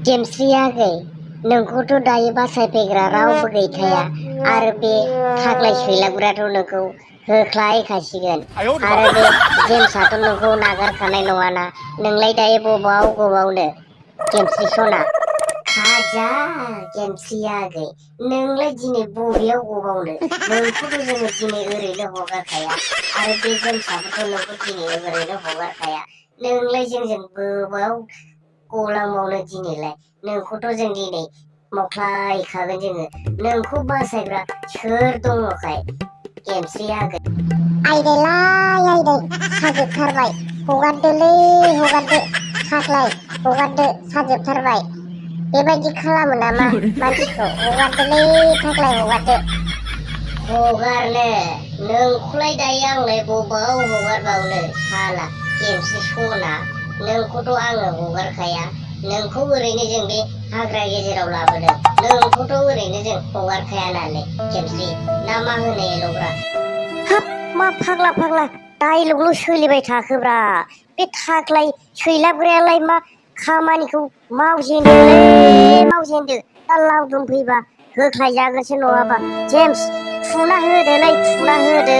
जेमस्रि आगै नोंखौथ' दायो बासायफैग्रा रावबो गैखाया आरो बे थाग्लाय सैलाबग्राथ' नोंखौ होख्लायखासिगोन आरो बे जेम्सआथ' नोंखौ नागारखानाय नङाना नोंलाय दायो बबावनो जेमस्रि सना खाजा जेमस्रि आगै नोंलाय दिनै बबेयाव गबावनो नोंखौथ' जोङो दिनै ओरैनो हगारखाया आरो बे जेम्सआबोथ' नोंखौ दिनै ओरैनो हगारखाया नोंलाय जोंजों बबाव गलांबावनो दिनैलाय नोंखौथ' जों दिनै मख्लायखागोन जोङो नोंखौ बासायग्रा सोर दङखाय जेमस्रि आगै आयदैलाय आयदै साजोबथारबाय हगारदोलै हगारदो थाग्लाय हगारदो साजोबथारबाय बेबायदि खालामो नामा मानसिखौ हगारदोलै थाग्लाय हगारदो हगारनो नोंखौलाय दायो आंलाय बबाव हगारबावनो साला जेमस्रि सना नोंखौथ' आङो हगारखाया नोंखौ ओरैनो जों बे हाग्रा गेजेराव लाबोदों नोंखौथ' ओरैनो जों हगारखाया नालाय जेमस्रि ना मा होनो एल'ग्रा हाब मा फाग्ला डाइलगल' सोलिबाय थाखोब्रा बे थाग्लाय सैलाबग्रायालाय मा खामानिखौ मावजेनदोलै मावजेनदो दा लावदुम फैबा होख्लायजागोनसो नङाबा जेम्स थुना होदोलै थुना होदो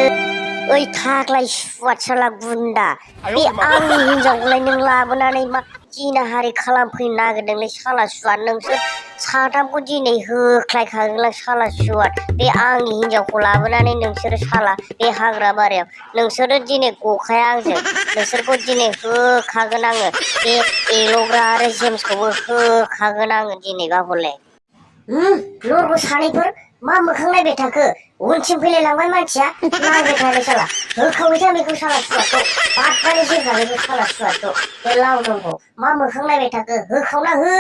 ओइ थाग्लाय सुवाद साला गुन्दा बे आंनि हिनजावखौलाय नों लाबोनानै मा जिनाहारि खालामफैनो नागिरदोंलै साला सुवाद नोंसोर साथामखौ दिनै होख्लायखागोनलां साला सुवाद बे आंनि हिनजावखौ लाबोनानै नोंसोरो साला बे हाग्रा बारियाव नोंसोरो दिनै गखाया आंजों नोंसोरखौ दिनै होखागोन आङो बे एल'ग्रा आरो जेम्सखौबो होखागोन आङो दिनैबा हले लरगो सानैफोर मा मोखां नायबाय थाखो उनथिं फैलाय लांबाय मानसिया नायबाय थालाय साला होखाबाय था बेखौ साला सुवादखौ बादनानै होखा बेखौ साला सुवादखौ बे लावदुमखौ मा मोखां नायबाय थाखो होखावना हो